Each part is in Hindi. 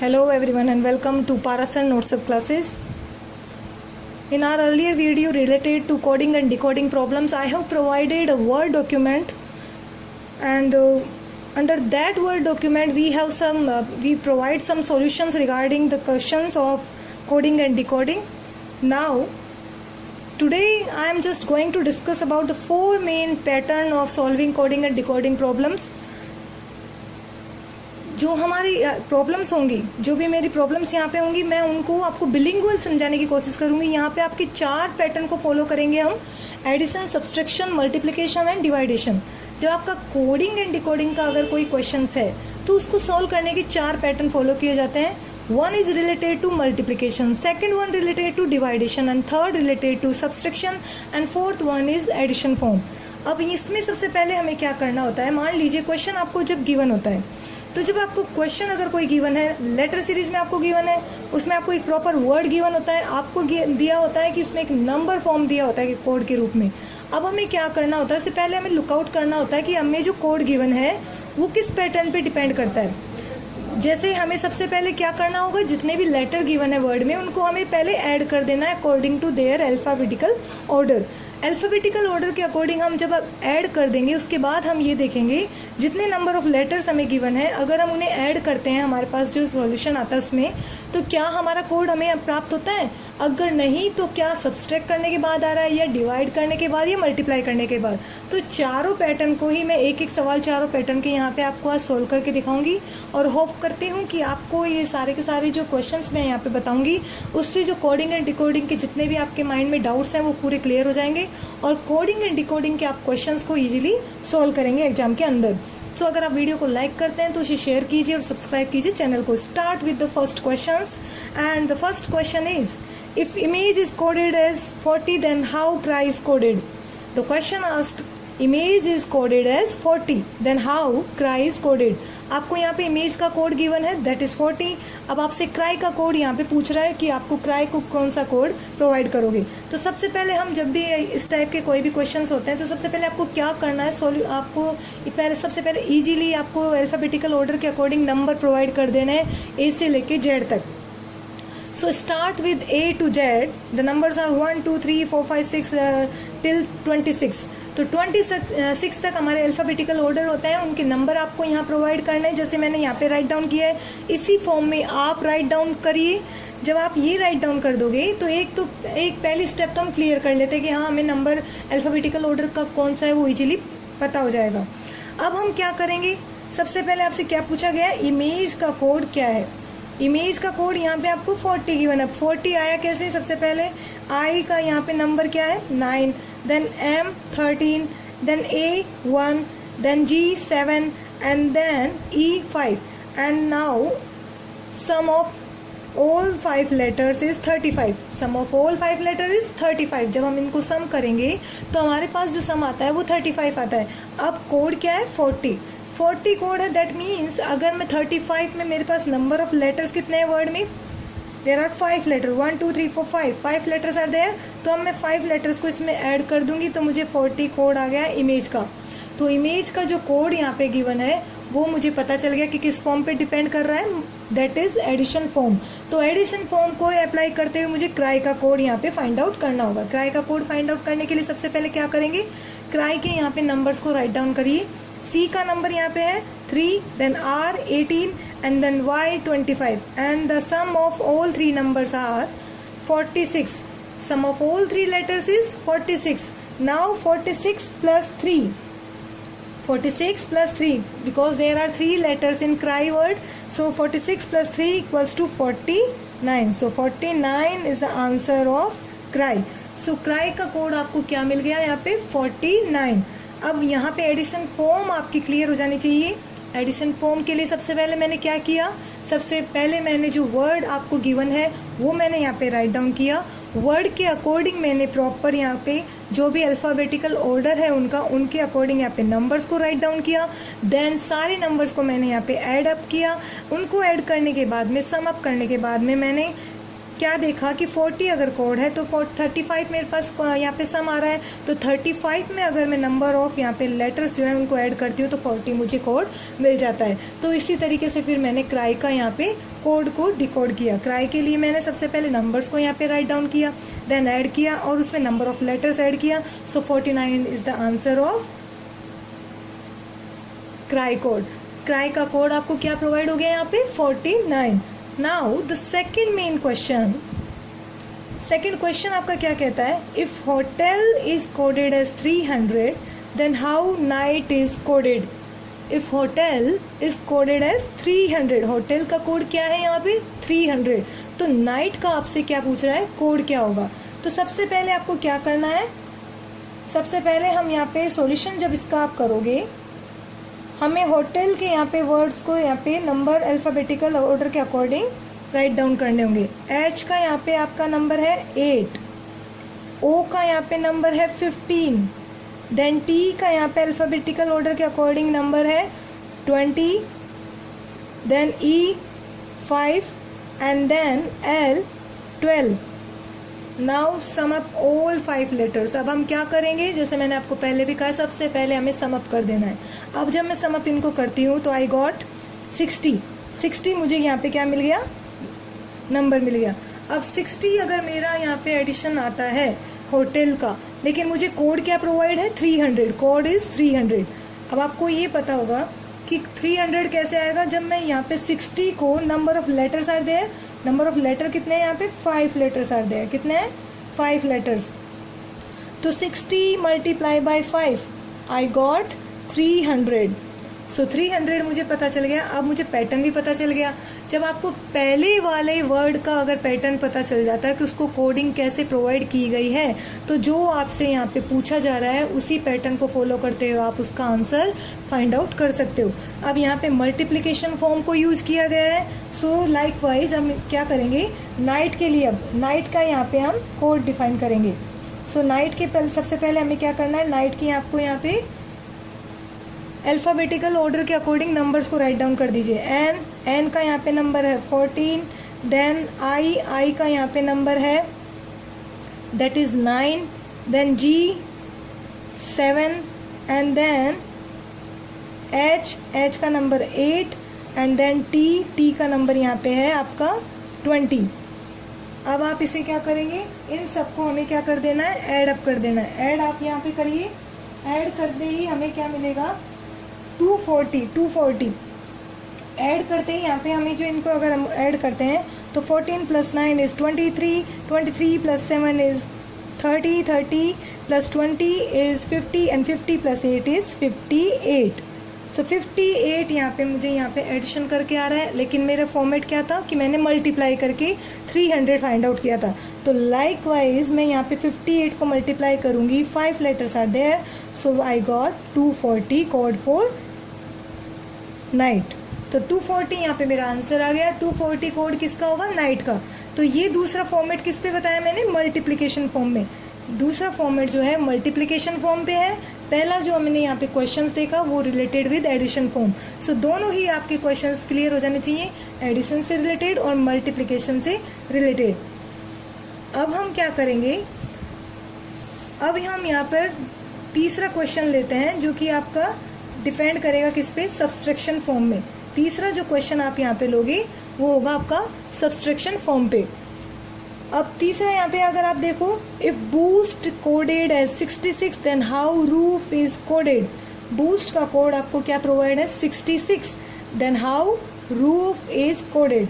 Hello everyone and welcome to Parasan Notes of Classes. In our earlier video related to coding and decoding problems, I have provided a Word document, and under that Word document we provide some solutions regarding the questions of coding and decoding. Now today I am just going to discuss about the four main pattern of solving coding and decoding problems. जो हमारी प्रॉब्लम्स होंगी, जो भी मेरी प्रॉब्लम्स यहाँ पे होंगी, मैं उनको आपको बिलिंगुअल समझाने की कोशिश करूँगी. यहाँ पे आपके 4 पैटर्न को फॉलो करेंगे हम: एडिशन, सब्सट्रैक्शन, मल्टीप्लिकेशन एंड डिवाइडेशन. जब आपका कोडिंग एंड डिकोडिंग का अगर कोई क्वेश्चंस है तो उसको सॉल्व करने के 4 पैटर्न फॉलो किए जाते हैं. 1 is related to multiplication, second one related to division, and third related to subtraction, and fourth one is addition form. अब इसमें सबसे पहले हमें क्या करना होता है, मान लीजिए क्वेश्चन आपको जब गिवन होता है, तो जब आपको क्वेश्चन अगर कोई गिवन है, लेटर सीरीज में आपको गिवन है, उसमें आपको एक प्रॉपर वर्ड गिवन होता है, आपको दिया होता है कि उसमें एक नंबर फॉर्म दिया होता है कि कोड के रूप में. अब हमें क्या करना होता है, उससे पहले हमें लुकआउट करना होता है कि हमें जो कोड गिवन है वो किस पैटर्न पे डिपेंड करता है. जैसे हमें सबसे पहले क्या करना होगा, जितने भी लेटर गिवन है वर्ड में उनको हमें पहले ऐड कर देना है according to their alphabetical order. Alphabetical order के अकॉर्डिंग हम जब ऐड कर देंगे, उसके बाद हम ये देखेंगे जितने नंबर ऑफ़ लेटर्स हमें गिवन है, अगर हम उन्हें ऐड करते हैं हमारे पास जो सॉल्यूशन आता है उसमें, तो क्या हमारा कोड हमें प्राप्त होता है. अगर नहीं तो क्या सब्सट्रैक्ट करने के बाद आ रहा है, या डिवाइड करने के बाद, या मल्टीप्लाई करने के बाद. तो चारों पैटर्न को ही मैं एक एक सवाल चारों पैटर्न के यहाँ पे आपको आज सोल्व करके दिखाऊंगी, और होप करती हूँ कि आपको ये सारे के सारे जो क्वेश्चंस मैं यहाँ पे बताऊंगी उससे जो कोडिंग एंड डिकोडिंग के जितने भी आपके माइंड में डाउट्स हैं वो पूरे क्लियर हो जाएंगे, और कोडिंग एंड डिकोडिंग के आप क्वेश्चंस को ईजिली सोल्व करेंगे एग्जाम के अंदर. सो अगर आप वीडियो को लाइक करते हैं तो उसे शेयर कीजिए और सब्सक्राइब कीजिए चैनल को. Start with the first questions, and the first question is, if image is coded as 40 then how cry is coded. The question asked, image is coded as 40 then how cry is coded. आपको यहाँ पे इमेज का कोड गिवन है दैट इज़ 40. अब आपसे क्राई का कोड यहाँ पे पूछ रहा है कि आपको क्राई को कौन सा कोड प्रोवाइड करोगे. तो सबसे पहले हम जब भी इस टाइप के कोई भी क्वेश्चंस होते हैं तो सबसे पहले आपको क्या करना है, आपको सबसे पहले ईजीली आपको अल्फ़ाबेटिकल ऑर्डर के अकॉर्डिंग नंबर प्रोवाइड कर देना है ए से लेके जेड तक. So start with A to Z. The numbers are 1, 2, 3, 4, 5, 6 till 26. तो 26 तक हमारे अल्फ़ाबेटिकल ऑर्डर होते हैं, उनके नंबर आपको यहाँ प्रोवाइड करने हैं. जैसे मैंने यहाँ पे राइट डाउन किया है, इसी फॉर्म में आप राइट डाउन करिए. जब आप ये राइट डाउन कर दोगे तो एक पहली स्टेप तो हम क्लियर कर लेते हैं कि हाँ हमें नंबर अल्फ़ाबेटिकल ऑर्डर का कौन सा है वो ईजिली पता हो जाएगा. अब हम क्या करेंगे, सबसे पहले आपसे क्या पूछा गया, इमेज का कोड क्या है. इमेज का कोड यहाँ पे आपको 40 गिवन है. 40 आया कैसे, सबसे पहले आई का यहाँ पे नंबर क्या है 9, then M 13, then A 1, then G 7, and then E 5, and now sum of all 5 letters is 35. Sum of all 5 letter is 35. जब हम इनको सम करेंगे तो हमारे पास जो सम आता है वो 35 आता है. अब कोड क्या है 40 कोड है. दैट मीन्स अगर मैं 35 में मेरे पास नंबर ऑफ लेटर्स कितने हैं वर्ड में, there are 5 letter, 1 2 3 4 5 letters are there. तो अब मैं 5 लेटर्स को इसमें ऐड कर दूंगी तो मुझे 40 कोड आ गया इमेज का. तो इमेज का जो कोड यहाँ पे गिवन है वो मुझे पता चल गया कि किस फॉर्म पे डिपेंड कर रहा है, दैट इज एडिशन फॉर्म. तो एडिशन फॉर्म को अप्लाई करते हुए मुझे क्राई का कोड यहाँ पे फाइंड आउट करना होगा. क्राई का कोड फाइंड आउट करने के लिए सबसे पहले क्या करेंगे, क्राई के यहाँ पे नंबर्स को राइट डाउन करिए. सी का नंबर यहाँ पे है 3, then R 18, and then Y 25, and the sum of all 3 numbers are 46. Sum of all 3 letters is 46. Now 46 plus 3 because there are 3 letters in cry word, so 46 plus 3 equals to 49. So 49 is the answer of cry. So cry का कोड आपको क्या मिल गया यहाँ पे 49. अब यहाँ पे एडिशन फॉर्म आपकी क्लियर हो जानी चाहिए. एडिशन फॉर्म के लिए सबसे पहले मैंने क्या किया, सबसे पहले मैंने जो वर्ड आपको गिवन है वो मैंने यहाँ पे राइट डाउन किया. वर्ड के अकॉर्डिंग मैंने प्रॉपर यहाँ पे जो भी अल्फ़ाबेटिकल ऑर्डर है उनके अकॉर्डिंग यहाँ पे नंबर्स को राइट डाउन किया. देन सारे नंबर्स को मैंने यहाँ पे ऐड अप किया. उनको ऐड करने के बाद में, सम अप करने के बाद में मैंने क्या देखा कि 40 अगर कोड है तो 35 मेरे पास यहाँ पे सम आ रहा है, तो 35 में अगर मैं नंबर ऑफ यहाँ पे लेटर्स जो है उनको ऐड करती हूँ तो 40 मुझे कोड मिल जाता है. तो इसी तरीके से फिर मैंने क्राई का यहाँ पे कोड को डिकोड किया। क्राई के लिए मैंने सबसे पहले नंबर्स को यहाँ पे राइट डाउन किया, देन ऐड किया और उसमें नंबर ऑफ लेटर्स ऐड किया। So 49 is the answer of cry code. Cry का कोड आपको क्या प्रोवाइड हो गया यहाँ पे 49। Now the second main question, second question आपका क्या कहता है, if hotel is coded as 300 then how night is coded. If hotel is coded as 300, hotel का कोड क्या है यहाँ पे 300, तो नाइट का आपसे क्या पूछ रहा है, कोड क्या होगा। तो सबसे पहले आपको क्या करना है, सबसे पहले हम यहाँ पे सॉल्यूशन जब इसका आप करोगे, हमें होटल के यहाँ पे वर्ड्स को यहाँ पे नंबर अल्फ़ाबेटिकल ऑर्डर के अकॉर्डिंग राइट डाउन करने होंगे। एच का यहाँ पे आपका नंबर है 8, ओ का यहाँ पे नंबर है 15, देन टी का यहाँ पे अल्फ़ाबेटिकल ऑर्डर के अकॉर्डिंग नंबर है 20, then E 5 and then L 12। Now sum up all 5 letters. अब हम क्या करेंगे, जैसे मैंने आपको पहले भी कहा, सबसे पहले हमें सम अप कर देना है। अब जब मैं सम अप इनको करती हूँ तो आई गॉट 60 मुझे यहाँ पे क्या मिल गया, नंबर मिल गया। अब 60 अगर मेरा यहाँ पे एडिशन आता है होटल का, लेकिन मुझे कोड क्या प्रोवाइड है 300, कोड इज़ 300। अब आपको ये पता होगा कि 300 कैसे आएगा, जब मैं यहाँ पे 60 को number of letters are there, number of letter कितने हैं यहाँ पे 5 लेटर्स आर देयर, कितने हैं 5 लेटर्स। तो 60 मल्टीप्लाई बाय 5 आई गॉट 300। सो 300 मुझे पता चल गया। अब मुझे पैटर्न भी पता चल गया। जब आपको पहले वाले वर्ड का अगर पैटर्न पता चल जाता है कि उसको कोडिंग कैसे प्रोवाइड की गई है, तो जो आपसे यहाँ पे पूछा जा रहा है उसी पैटर्न को फॉलो करते हुए आप उसका आंसर फाइंड आउट कर सकते हो। अब यहाँ पे मल्टीप्लिकेशन फॉर्म को यूज़ किया गया है। सो लाइकवाइज हम क्या करेंगे, नाइट के लिए, अब नाइट का यहाँ पे हम कोड डिफाइन करेंगे। सो नाइट के सबसे पहले हमें क्या करना है, नाइट की आपको यहाँ पे अल्फ़ाबेटिकल ऑर्डर के अकॉर्डिंग नंबर्स को राइट डाउन कर दीजिए। एन का यहाँ पे नंबर है 14, देन आई का यहाँ पे नंबर है that is 9, then G 7 and then H का नंबर 8 एंड देन टी का नंबर यहाँ पे है आपका 20। अब आप इसे क्या करेंगे, इन सबको हमें क्या कर देना है, ऐड अप कर देना है। ऐड आप यहाँ पे करिए, ऐड करते ही हमें क्या मिलेगा 240। ऐड करते ही यहाँ पे हमें जो इनको अगर हम ऐड करते हैं तो 14 + 9 is 23, 23 + 7 is 30, 30 + 20 is 50 and 50 + 8 is 58। सो 58 यहाँ पे मुझे यहाँ पे एडिशन करके आ रहा है, लेकिन मेरा फॉर्मेट क्या था कि मैंने मल्टीप्लाई करके 300 फाइंड आउट किया था। तो लाइकवाइज मैं यहाँ पे 58 को मल्टीप्लाई करूँगी, 5 letters are there, so I got 240 code for night. तो 240 यहाँ पे मेरा आंसर आ गया। 240 कोड किसका होगा, नाइट का। तो ये दूसरा फॉर्मेट किस पे बताया मैंने, मल्टीप्लिकेशन फॉर्म में। दूसरा फॉर्मेट जो है मल्टीप्लिकेशन फॉर्म पे है। पहला जो हमने यहाँ पे क्वेश्चंस देखा वो रिलेटेड विद एडिशन फॉर्म। सो दोनों ही आपके क्वेश्चंस क्लियर हो जाने चाहिए, एडिशन से रिलेटेड और मल्टीप्लिकेशन से रिलेटेड। अब हम क्या करेंगे, अब हम यहाँ पर तीसरा क्वेश्चन लेते हैं जो कि आपका डिपेंड करेगा किस पे, सब्सट्रैक्शन फॉर्म में। तीसरा जो क्वेश्चन आप यहाँ पे लोगे वो होगा आपका सब्सट्रैक्शन फॉर्म पे। अब तीसरा यहाँ पे अगर आप देखो, if boost coded as 66 then how roof is coded. Boost का कोड आपको क्या प्रोवाइड है 66, then how roof is coded.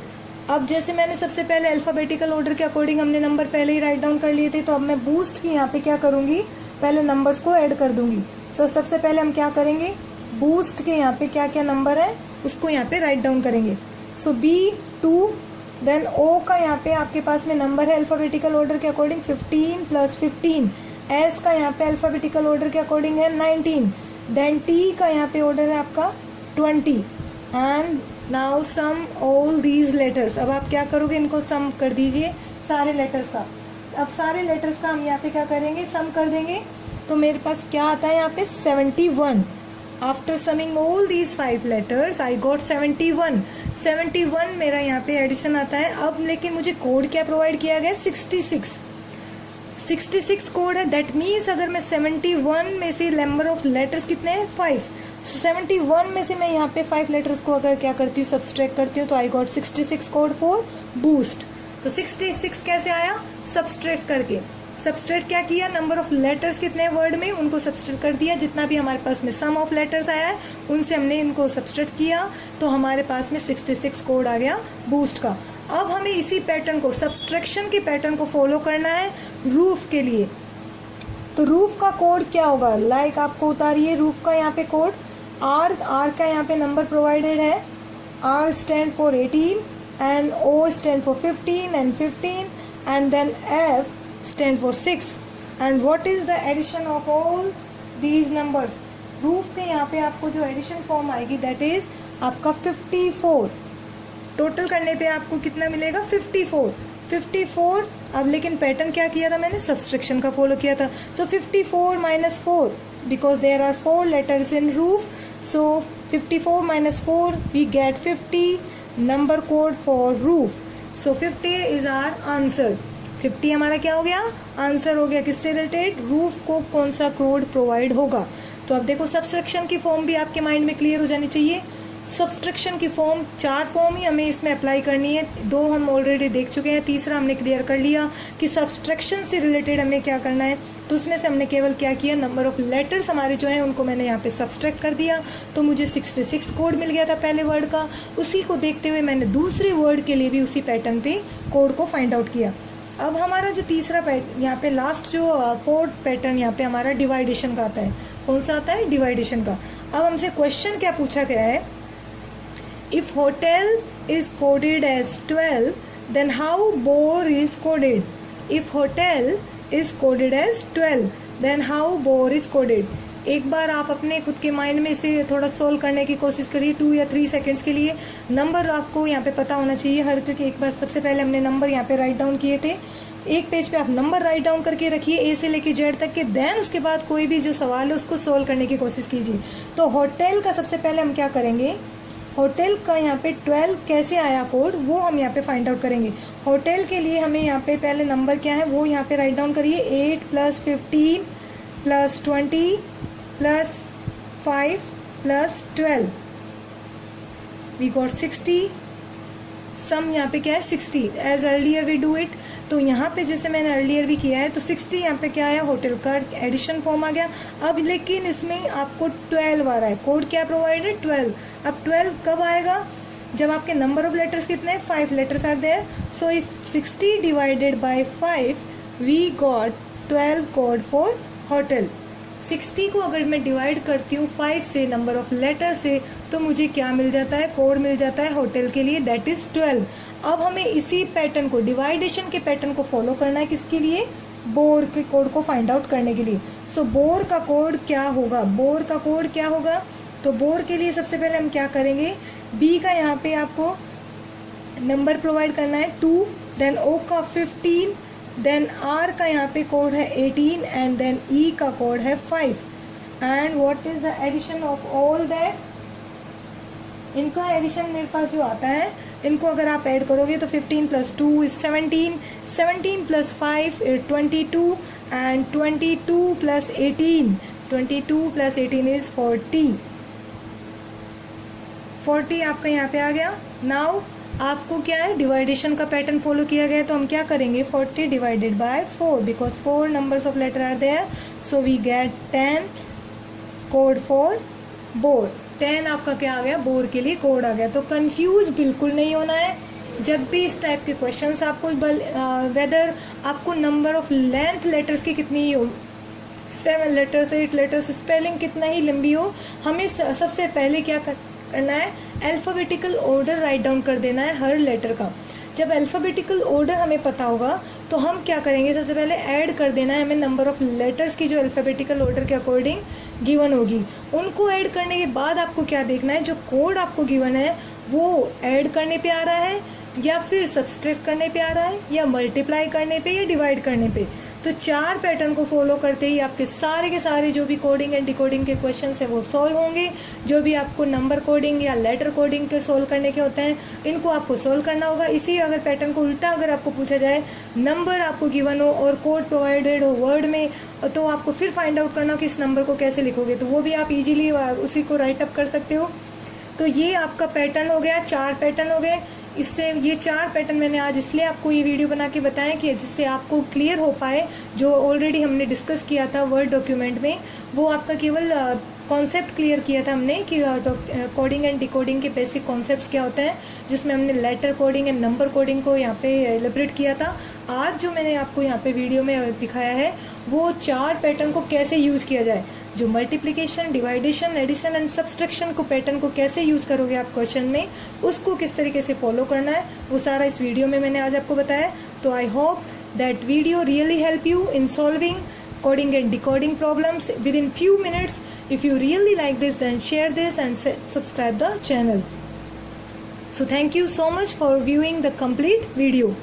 अब जैसे मैंने सबसे पहले अल्फ़ाबेटिकल ऑर्डर के अकॉर्डिंग हमने नंबर पहले ही राइट डाउन कर लिए थे, तो अब मैं बूस्ट की यहाँ पे क्या करूँगी, पहले नंबर्स को ऐड कर दूंगी। सो सबसे पहले हम क्या करेंगे, बूस्ट के यहाँ पे क्या क्या नंबर है उसको यहाँ पे राइट डाउन करेंगे। सो B2, देन O का यहाँ पे आपके पास में नंबर है अल्फ़ाबेटिकल ऑर्डर के अकॉर्डिंग 15 + 15, S का यहाँ पे अल्फ़ाबेटिकल ऑर्डर के अकॉर्डिंग है 19, देन T का यहाँ पे ऑर्डर है आपका 20 and now sum all these letters. अब आप क्या करोगे, इनको सम कर दीजिए सारे लेटर्स का। अब सारे लेटर्स का हम यहाँ पे क्या करेंगे, सम कर देंगे। तो मेरे पास क्या आता है यहाँ पे 71। After summing all these 5 letters I got 71। 71 मेरा यहाँ पे एडिशन आता है। अब लेकिन मुझे कोड क्या प्रोवाइड किया गया, 66 कोड है। दैट मीन्स अगर मैं 71 में से नंबर ऑफ लेटर्स कितने हैं 5, 71 में से मैं यहाँ पे 5 लेटर्स को अगर क्या करती हूँ, सब्सट्रैक्ट करती हूँ, तो I got 66 code for boost. तो 66 कैसे आया, सब्सट्रैक्ट करके। सब्सट्रैक्ट क्या किया, नंबर ऑफ लेटर्स कितने वर्ड में, उनको सब्सट्रैक्ट कर दिया। जितना भी हमारे पास में सम ऑफ लेटर्स आया है उनसे हमने इनको सब्सट्रैक्ट किया, तो हमारे पास में 66 कोड आ गया बूस्ट का। अब हमें इसी पैटर्न को, सब्सट्रैक्शन के पैटर्न को फॉलो करना है रूफ के लिए। तो रूफ का कोड क्या होगा, लाइक आपको उतारिए रूफ का यहाँ पे कोड। आर का यहाँ पे नंबर प्रोवाइडेड है, R stand for 18 and O stand for 15 and 15 and then F stand for 6 and what is the addition of all these numbers. Roof के यहाँ पे आपको जो एडिशन फॉर्म आएगी दैट इज आपका 54। टोटल करने पे आपको कितना मिलेगा, 54। अब लेकिन पैटर्न क्या किया था मैंने, सब्सट्रैक्शन का फॉलो किया था। तो 54 minus 4 because there are 4 letters in roof, so 54 minus 4 we get 50 number code for roof. So 50 is our answer. 50 हमारा क्या हो गया, आंसर हो गया। किससे रिलेटेड, रूफ को कौन सा कोड प्रोवाइड होगा। तो अब देखो सब्सट्रैक्शन की फॉर्म भी आपके माइंड में क्लियर हो जानी चाहिए। सब्सट्रैक्शन की फॉर्म 4 फॉर्म ही हमें इसमें अप्लाई करनी है, 2 हम ऑलरेडी देख चुके हैं, तीसरा हमने क्लियर कर लिया कि सब्सट्रैक्शन से रिलेटेड हमें क्या करना है। तो उसमें से हमने केवल क्या किया, नंबर ऑफ लेटर्स हमारे जो हैं उनको मैंने यहाँ पे सब्सट्रैक्ट कर दिया, तो मुझे 66 कोड मिल गया था पहले वर्ड का। उसी को देखते हुए मैंने दूसरे वर्ड के लिए भी उसी पैटर्न पे कोड को फाइंड आउट किया। अब हमारा जो तीसरा पैटर्न यहाँ पे लास्ट जो 4th पैटर्न यहाँ पे हमारा डिवाइडेशन का आता है। कौन सा आता है, डिवाइडेशन का। अब हमसे क्वेश्चन क्या पूछा गया है, if hotel is coded as 12 then how bore is coded। if hotel is coded as 12 then how bore is coded। एक बार आप अपने खुद के माइंड में इसे थोड़ा सोल्व करने की कोशिश करिए 2 या 3 सेकंड्स के लिए। नंबर आपको यहाँ पे पता होना चाहिए हर, क्योंकि एक बार सबसे पहले हमने नंबर यहाँ पे राइट डाउन किए थे। एक पेज पे आप नंबर राइट डाउन करके रखिए ए से लेके जेड तक के, देन उसके बाद कोई भी जो सवाल है उसको सोल्व करने की कोशिश कीजिए। तो होटल का सबसे पहले हम क्या करेंगे, होटल का यहाँ पे 12 कैसे आया कोड वो हम यहाँ पे फाइंड आउट करेंगे। होटल के लिए हमें यहाँ पे पहले नंबर क्या है वो यहाँ पे राइट डाउन करिए, 8 + 15 + 20 + 5 + 12 वी गॉट 60। सम यहाँ पे क्या है 60, as earlier we do it. तो यहाँ पे जैसे मैंने अर्लियर भी किया है तो 60 यहाँ पे क्या आया, होटल का एडिशन फॉर्म आ गया। अब लेकिन इसमें आपको 12 आ रहा है, कोड क्या प्रोवाइड है 12। अब 12 कब आएगा, जब आपके नंबर ऑफ लेटर्स कितने हैं, 5 letters are there. So if 60 divided by 5 we got 12 code for hotel. 60 को अगर मैं डिवाइड करती हूँ 5 से, नंबर ऑफ लेटर से, तो मुझे क्या मिल जाता है, कोड मिल जाता है होटल के लिए, दैट इज़ 12। अब हमें इसी पैटर्न को, डिवाइडेशन के पैटर्न को फॉलो करना है, किसके लिए, बोर के कोड को फाइंड आउट करने के लिए। सो बोर का कोड क्या होगा, बोर का कोड क्या होगा, तो बोर के लिए सबसे पहले हम क्या करेंगे, बी का यहाँ पे आपको नंबर प्रोवाइड करना है 2, देन ओ का 15, देन आर का यहाँ पे कोड है 18 एंड देन ई का कोड है 5 and what is the addition of all that. इनका एडिशन मेरे पास जो आता है, इनको अगर आप ऐड करोगे तो 15 + 2 इज 17, 17 + 5 इज 22 एंड 22 + 18, 22 + 18 इज 40। 40 आपका यहाँ पे आ गया। नाउ आपको क्या है, डिवाइडेशन का पैटर्न फॉलो किया गया, तो हम क्या करेंगे, 40 divided by 4 because 4 numbers of letter are there, so we get 10 code for bore. 10 आपका क्या आ गया, बोर के लिए कोड आ गया। तो कंफ्यूज बिल्कुल नहीं होना है जब भी इस टाइप के क्वेश्चंस आपको, वेदर आपको नंबर ऑफ लेंथ लेटर्स की कितनी ही हो, 7 लेटर्स 8 लेटर्स, स्पेलिंग कितना ही लंबी हो, हमें सबसे पहले क्या करना है, अल्फ़ाबेटिकल ऑर्डर राइट डाउन कर देना है हर लेटर का। जब अल्फ़ाबेटिकल ऑर्डर हमें पता होगा तो हम क्या करेंगे, सबसे पहले ऐड कर देना है हमें नंबर ऑफ लेटर्स की जो अल्फ़ाबेटिकल ऑर्डर के अकॉर्डिंग गिवन होगी। उनको ऐड करने के बाद आपको क्या देखना है, जो कोड आपको गिवन है वो ऐड करने पे आ रहा है या फिर सब्सट्रैक्ट करने पे आ रहा है या मल्टीप्लाई करने पे या डिवाइड करने पे। तो 4 पैटर्न को फॉलो करते ही आपके सारे के सारे जो भी कोडिंग एंड डिकोडिंग के क्वेश्चंस है वो सॉल्व होंगे। जो भी आपको नंबर कोडिंग या लेटर कोडिंग के सोल्व करने के होते हैं इनको आपको सोल्व करना होगा। इसी अगर पैटर्न को उल्टा अगर आपको पूछा जाए, नंबर आपको गिवन हो और कोड प्रोवाइडेड हो वर्ड में, तो आपको फिर फाइंड आउट करना हो कि इस नंबर को कैसे लिखोगे, तो वो भी आप इजीली उसी को राइट अप कर सकते हो। तो ये आपका पैटर्न हो गया, 4 पैटर्न हो गए। इससे ये 4 पैटर्न मैंने आज इसलिए आपको ये वीडियो बना के बताया कि जिससे आपको क्लियर हो पाए, जो ऑलरेडी हमने डिस्कस किया था वर्ड डॉक्यूमेंट में, वो आपका केवल कॉन्सेप्ट क्लियर किया था हमने कि कोडिंग एंड डिकोडिंग के बेसिक कॉन्सेप्ट्स क्या होते हैं, जिसमें हमने letter coding and number coding को यहाँ पे एलिब्रेट किया था। आज जो मैंने आपको यहाँ पे वीडियो में दिखाया है वो 4 पैटर्न को कैसे यूज़ किया जाए, जो multiplication, division, addition and subtraction को पैटर्न को कैसे यूज़ करोगे आप क्वेश्चन में, उसको किस तरीके से फॉलो करना है, वो सारा इस वीडियो में मैंने आज आपको बताया। तो I hope that video really help you in solving coding and decoding problems within few minutes. If you really like this, then share this and subscribe the channel. So thank you so much for viewing the complete video.